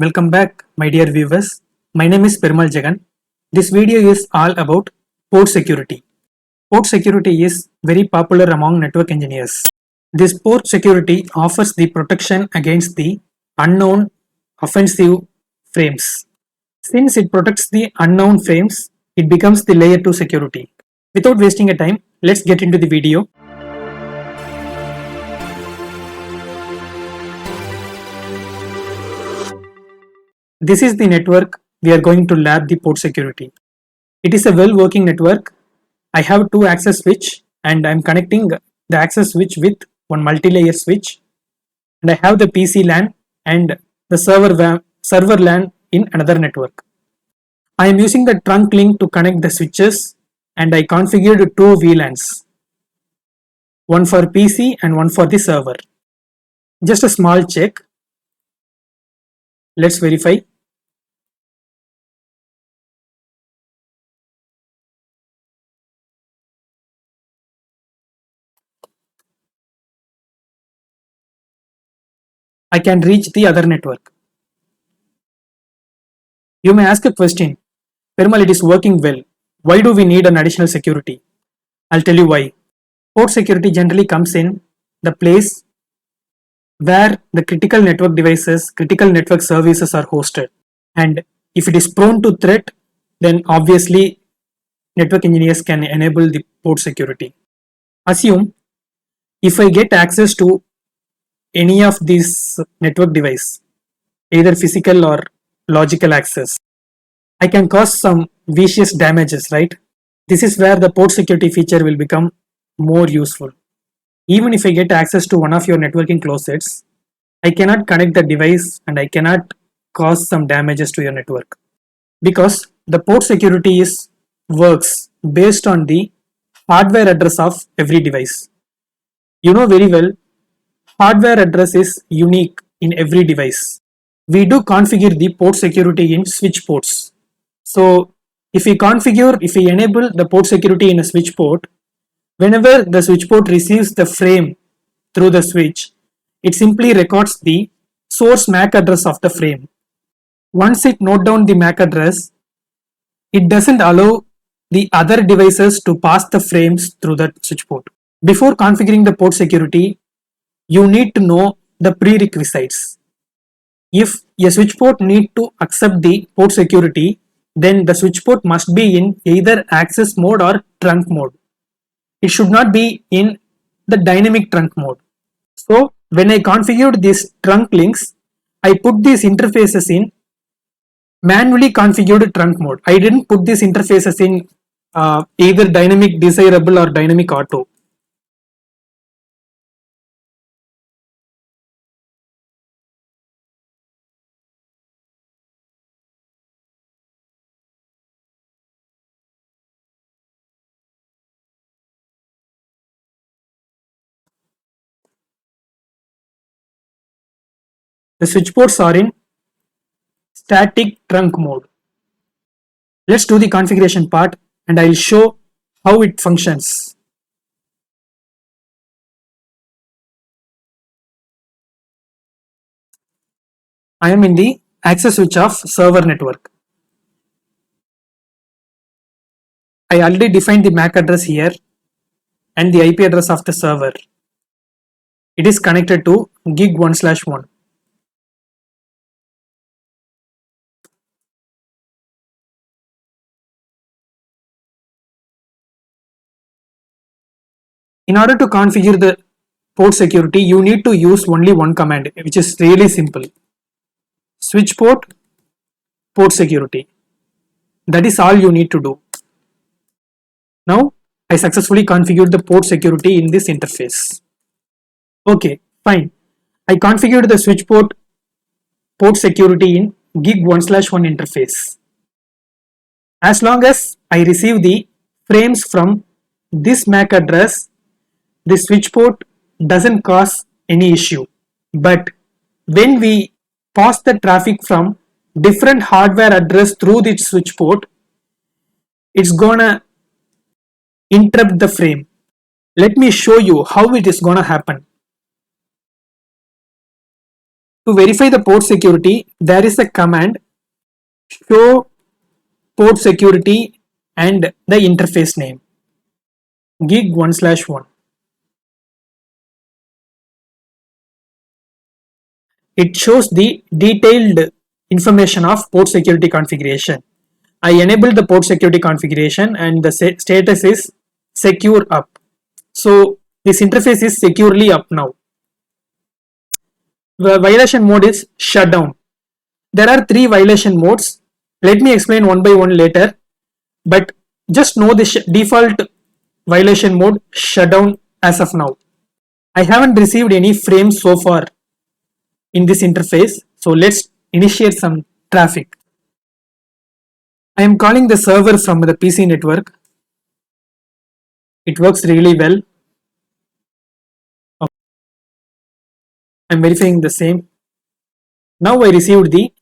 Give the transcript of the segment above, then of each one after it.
Welcome back, my dear viewers. My name is Perumal Jagan. This video is all about port security. Port security is very popular among network engineers. This port security offers the protection against the unknown offensive frames. Since it protects the unknown frames, it becomes the layer 2 security. Without wasting a time, let's get into the video. This is the network we are going to lab the port security. It is a well working network. I have two access switch and I am connecting the access switch with one multi-layer switch, and I have the PC LAN and the server LAN in another network. I am using the trunk link to connect the switches, and I configured two VLANs, one for PC and one for the server. Just a small check. Let's verify. I can reach the other network. You may ask a question, Perumal, it is working well. Why do we need an additional security? I'll tell you why. Port security generally comes in the place where the critical network devices, critical network services are hosted. And if it is prone to threat, then obviously network engineers can enable the port security. Assume if I get access to any of these network device, either physical or logical access, I can cause some vicious damages, right? This is where the port security feature will become more useful. Even if I get access to one of your networking closets, I cannot connect the device and I cannot cause some damages to your network, because the port security works based on the hardware address of every device. You know very well, hardware address is unique in every device. We do configure the port security in switch ports. So if we enable the port security in a switch port, whenever the switch port receives the frame through the switch, it simply records the source MAC address of the frame. Once it notes down the MAC address, it doesn't allow the other devices to pass the frames through that switch port. Before configuring the port security, you need to know the prerequisites. If a switch port needs to accept the port security, then the switch port must be in either access mode or trunk mode. It should not be in the dynamic trunk mode. So when I configured these trunk links, I put these interfaces in manually configured trunk mode. I didn't put these interfaces in either dynamic desirable or dynamic auto. The switch ports are in static trunk mode. Let's do the configuration part and I'll show how it functions. I am in the access switch of server network. I already defined the MAC address here and the IP address of the server. It is connected to gig 1/1. In order to configure the port security, you need to use only one command, which is really simple. Switch port security. That is all you need to do. Now I successfully configured the port security in this interface. Okay, fine. I configured the switch port security in gig 1/1 interface. As long as I receive the frames from this MAC address, the switch port doesn't cause any issue. But when we pass the traffic from different hardware address through the switch port, it's gonna interrupt the frame. Let me show you how it is gonna happen. To verify the port security, there is a command show port security and the interface name gig1/1. It shows the detailed information of port security configuration. I enable the port security configuration and the status is secure up. So this interface is securely up now. The violation mode is shutdown. There are three violation modes. Let me explain one by one later, but just know the default violation mode shutdown as of now. I haven't received any frames so far in this interface, so let's initiate some traffic. I am calling the server from the PC network. It works really well. Okay. I'm verifying the same. Now I received the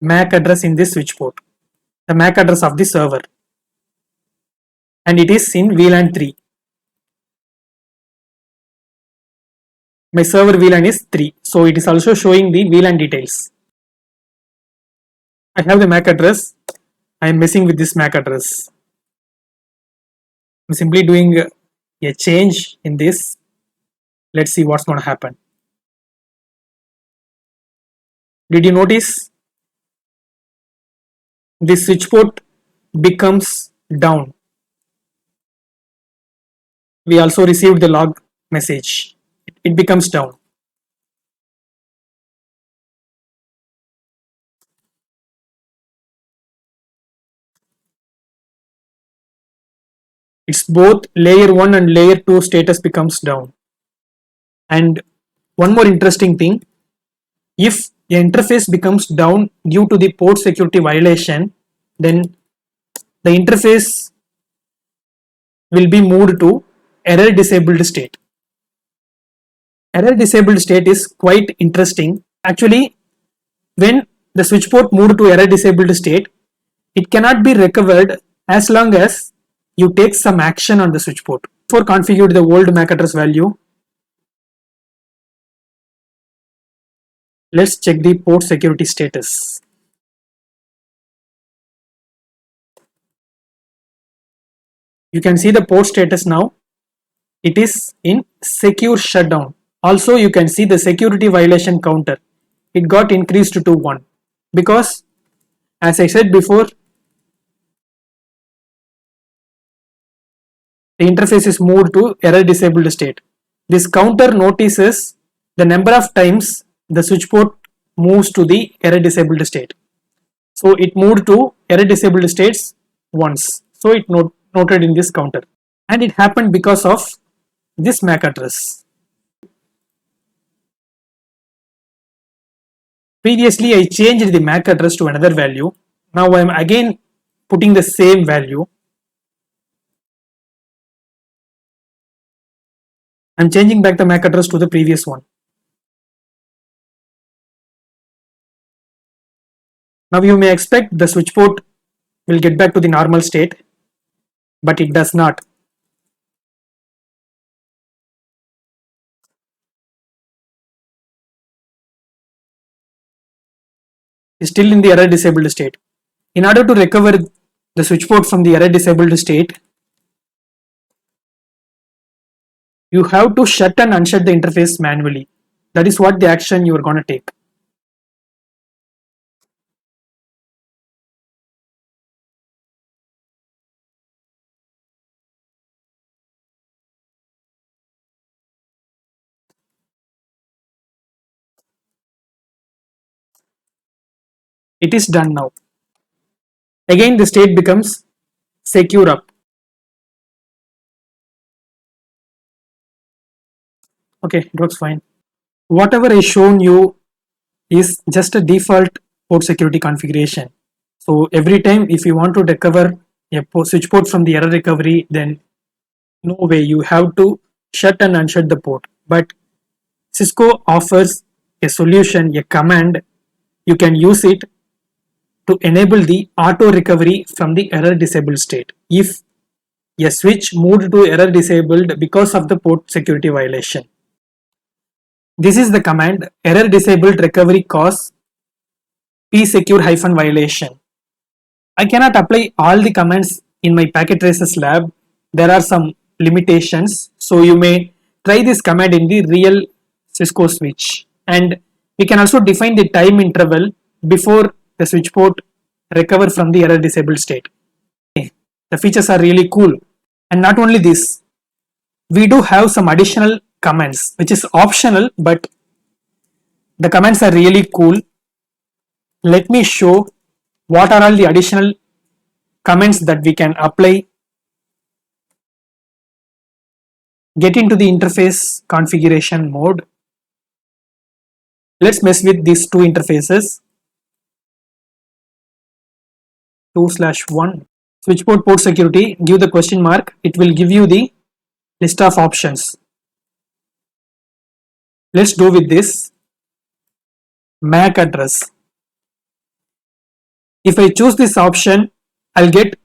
MAC address in this switch port, the MAC address of the server, and it is in VLAN 3. My server VLAN is 3, so it is also showing the VLAN details. I have the MAC address. I am messing with this MAC address. I'm simply doing a change in this. Let's see what's going to happen. Did you notice the switch port becomes down? We also received the log message. It becomes down. It's both layer 1 and layer 2 status becomes down. And one more interesting thing, if the interface becomes down due to the port security violation, then the interface will be moved to error disabled state. Error disabled state is quite interesting. Actually, when the switch port moved to error disabled state, it cannot be recovered as long as you take some action on the switch port. Before configure the old MAC address value, let's check the port security status. You can see the port status now. It is in secure shutdown. Also, you can see the security violation counter. It got increased to 1 because, as I said before, the interface is moved to error disabled state. This counter notices the number of times the switch port moves to the error disabled state. So it moved to error disabled states once. So it noted in this counter, and it happened because of this MAC address. Previously I changed the MAC address to another value. Now I am again putting the same value. I am changing back the MAC address to the previous one. Now you may expect the switch port will get back to the normal state, but it does not. It's still in the error disabled state. In order to recover the switch port from the error disabled state, you have to shut and unshut the interface manually. That is what the action you are going to take. It is done now. Again the state becomes secure up. Okay, it works fine. Whatever I shown you is just a default port security configuration. So every time if you want to recover a switch port from the error recovery, then no way, you have to shut and unshut the port. But Cisco offers a solution, a command. You can use it to enable the auto recovery from the error disabled state if a switch moved to error disabled because of the port security violation. This is the command error disabled recovery cause psecure -violation. I cannot apply all the commands in my packet traces lab. There are some limitations. So you may try this command in the real Cisco switch. And we can also define the time interval before the switch port recover from the error disabled state. The features are really cool. And not only this, we do have some additional commands which is optional, but the commands are really cool. Let me show what are all the additional commands that we can apply. Get into the interface configuration mode. Let's mess with these two interfaces. 2/1 switch port security, give the question mark, it will give you the list of options. Let's do with this MAC address. If I choose this option, I'll get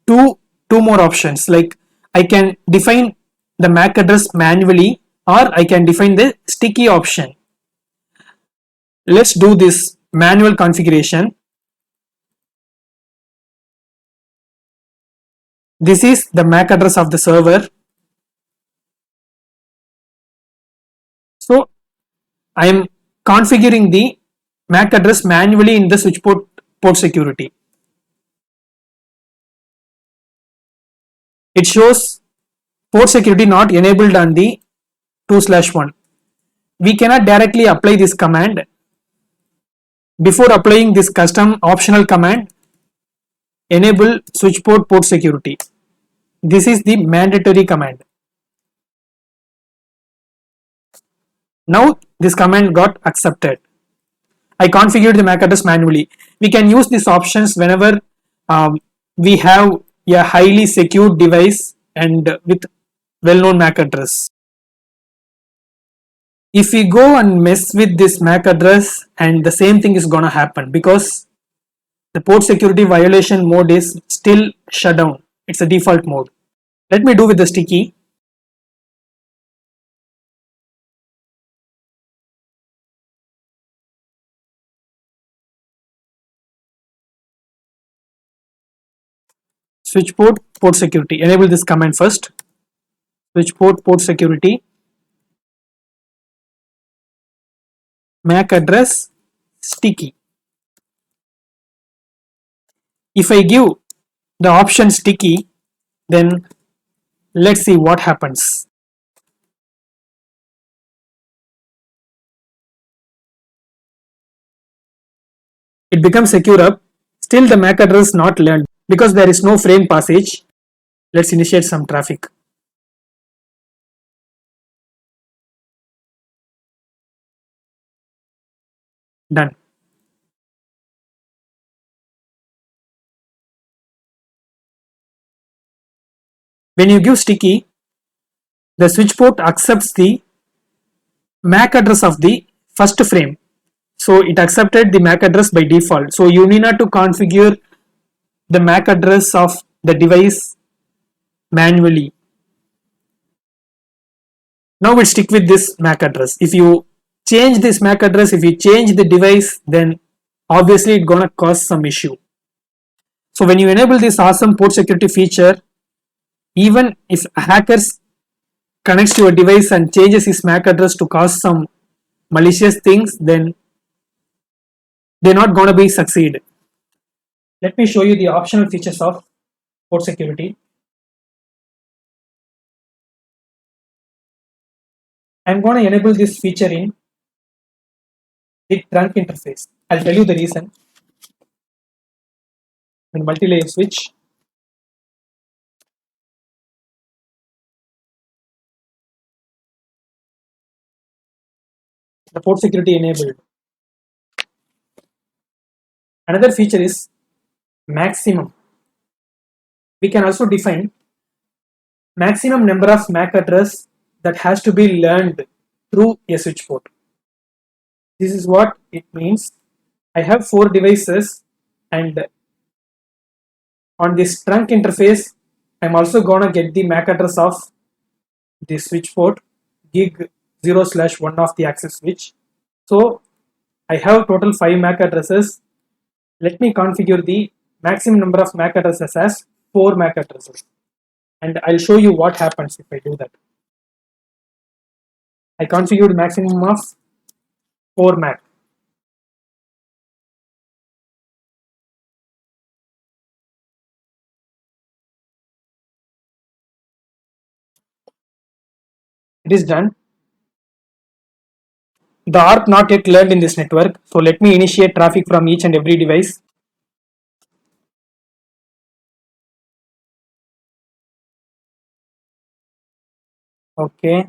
two more options, like I can define the MAC address manually or I can define the sticky option. Let's do this manual configuration. This is the MAC address of the server. So I am configuring the MAC address manually in the switch port security. It shows port security not enabled on the 2/1. We cannot directly apply this command. Before applying this custom optional command, enable switch port security. This is the mandatory command. Now this command got accepted. I configured the MAC address manually. We can use these options whenever we have a highly secured device and with well-known MAC address. If we go and mess with this MAC address, and the same thing is gonna happen because the port security violation mode is still shut down. It's a default mode. Let me do with the sticky. Switch port security. Enable this command first. Switch port security. MAC address sticky. If I give the option sticky, then let's see what happens. It becomes secure up. Still the MAC address not learned because there is no frame passage. Let's initiate some traffic. Done. When you give sticky, the switch port accepts the MAC address of the first frame. So it accepted the MAC address by default. So you need not to configure the MAC address of the device manually. Now we'll stick with this MAC address. If you change this MAC address, if you change the device, then obviously it's gonna cause some issue. So when you enable this awesome port security feature, even if hackers connects to a device and changes his MAC address to cause some malicious things, then they're not gonna be succeed. Let me show you the optional features of port security. I'm going to enable this feature in the trunk interface. I'll tell you the reason. In multi-layer switch, the port security enabled. Another feature is maximum. We can also define maximum number of MAC address that has to be learned through a switch port. This is what it means. I have 4 devices, and on this trunk interface, I'm also gonna get the MAC address of the switch port, gig 0/1 of the access switch. So I have total 5 MAC addresses. Let me configure the maximum number of MAC addresses as 4 MAC addresses. And I'll show you what happens if I do that. I configured maximum of 4 MAC. It is done. The ARP not yet learned in this network. So let me initiate traffic from each and every device. Okay.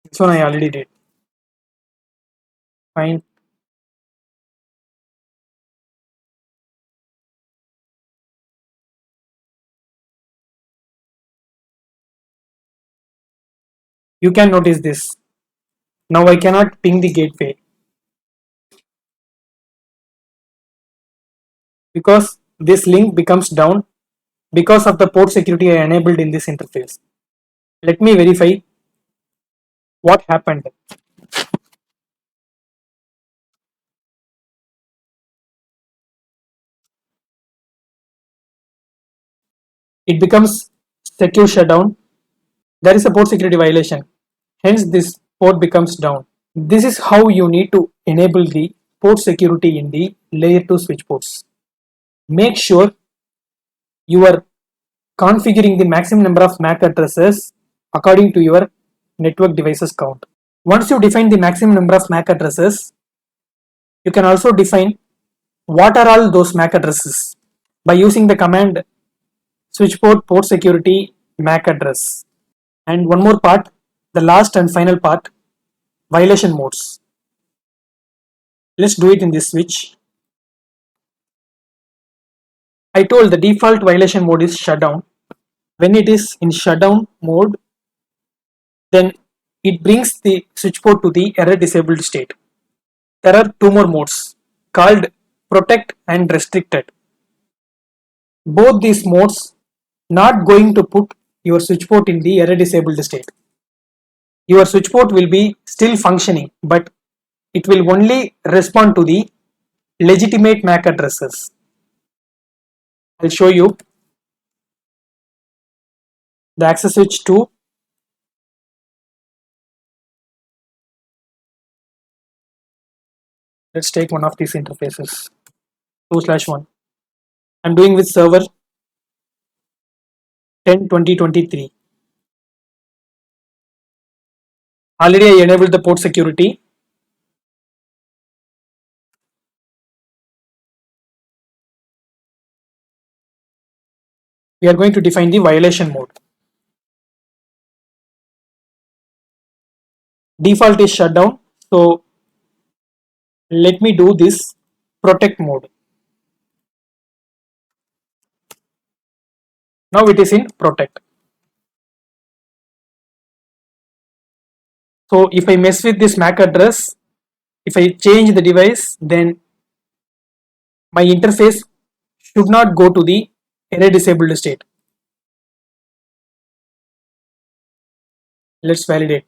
This one I already did. Fine. You can notice this. Now I cannot ping the gateway because this link becomes down because of the port security I enabled in this interface. Let me verify what happened. It becomes secure shutdown. There is a port security violation. Hence this port becomes down. This is how you need to enable the port security in the layer 2 switch ports. Make sure you are configuring the maximum number of MAC addresses according to your network devices count. Once you define the maximum number of MAC addresses, you can also define what are all those MAC addresses by using the command switchport port security MAC address. And one more part, the last and final part, violation modes. Let's do it in this switch. I told the default violation mode is shutdown. When it is in shutdown mode, then it brings the switch port to the error disabled state. There are two more modes called protect and restricted. Both these modes not going to put your switch port in the error disabled state. Your switch port will be still functioning, but it will only respond to the legitimate MAC addresses. I'll show you the access switch 2. Let's take one of these interfaces 2/1. I'm doing with server 10/20/23. Already I enabled the port security. We are going to define the violation mode. Default is shutdown, so let me do this protect mode. Now it is in protect. So if I mess with this MAC address, if I change the device, then my interface should not go to the error disabled state. Let's validate.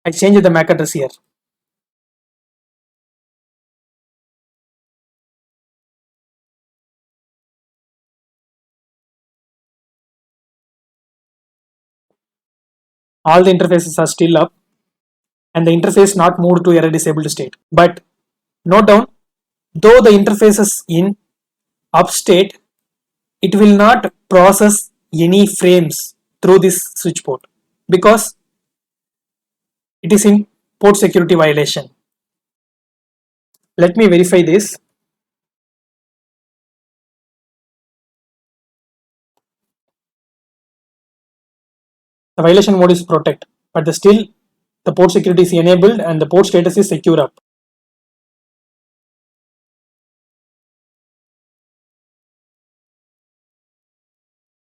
I changed the MAC address here. All the interfaces are still up and the interface not moved to error disabled state. But note down, though the interface is in up state, it will not process any frames through this switch port because it is in port security violation. Let me verify this. The violation mode is protect, but still the port security is enabled and the port status is secure up.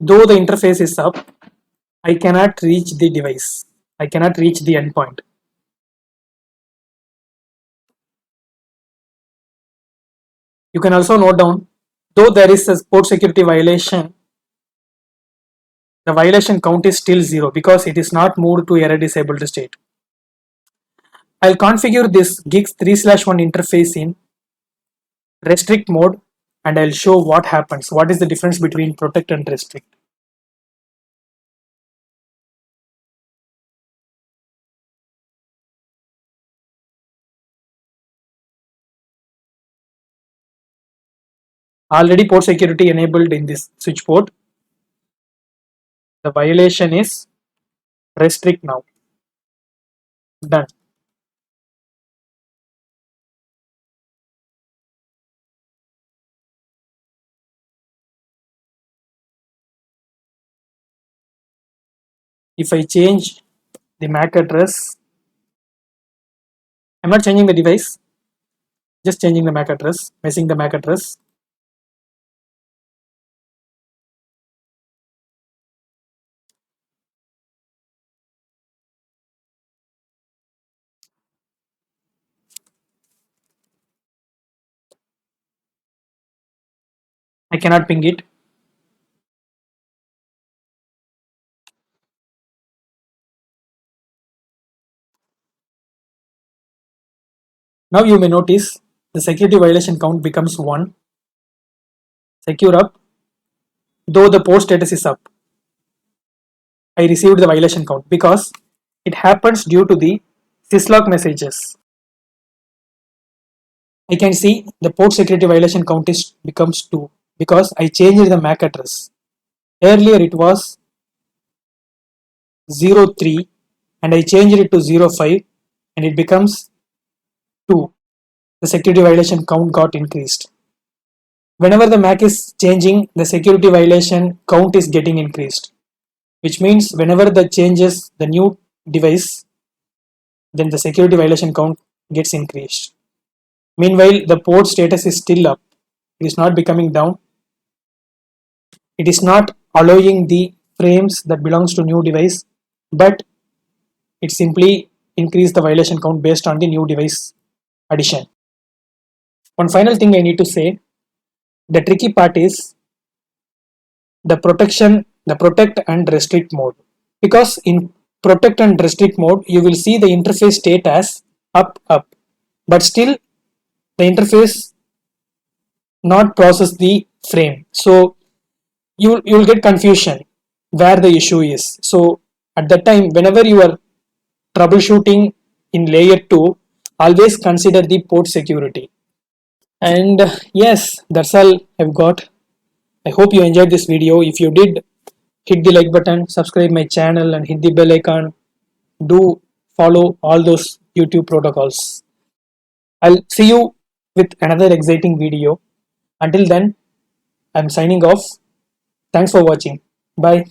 Though the interface is up, I cannot reach the device. I cannot reach the endpoint. You can also note down Though there is a port security violation, the violation count is still 0 because it is not moved to error disabled state. I'll configure this GIGS 3/1 interface in restrict mode and I'll show what happens. What is the difference between protect and restrict? Already port security enabled in this switch port. The violation is restrict now. Done. If I change the MAC address, I'm not changing the device, just changing the MAC address, messing the MAC address. I cannot ping it. Now you may notice the security violation count becomes 1. Secure up. Though the port status is up, I received the violation count because it happens due to the syslog messages. I can see the port security violation count becomes 2 because I changed the MAC address. Earlier it was 03 and I changed it to 05 and it becomes 2. The security violation count got increased. Whenever the MAC is changing, the security violation count is getting increased, which means whenever the changes the new device, then the security violation count gets increased. Meanwhile, the port status is still up. It is not becoming down. It is not allowing the frames that belongs to new device, but it simply increase the violation count based on the new device addition. One final thing I need to say, the tricky part is the protect and restrict mode. Because in protect and restrict mode, you will see the interface state as up, but still the interface not process the frame. So you'll get confusion where the issue is. So at that time, whenever you are troubleshooting in layer 2, always consider the port security. And yes, that's all I've got. I hope you enjoyed this video. If you did, hit the like button, subscribe my channel and hit the bell icon. Do follow all those YouTube protocols. I'll see you with another exciting video. Until then, I'm signing off. Thanks for watching. Bye.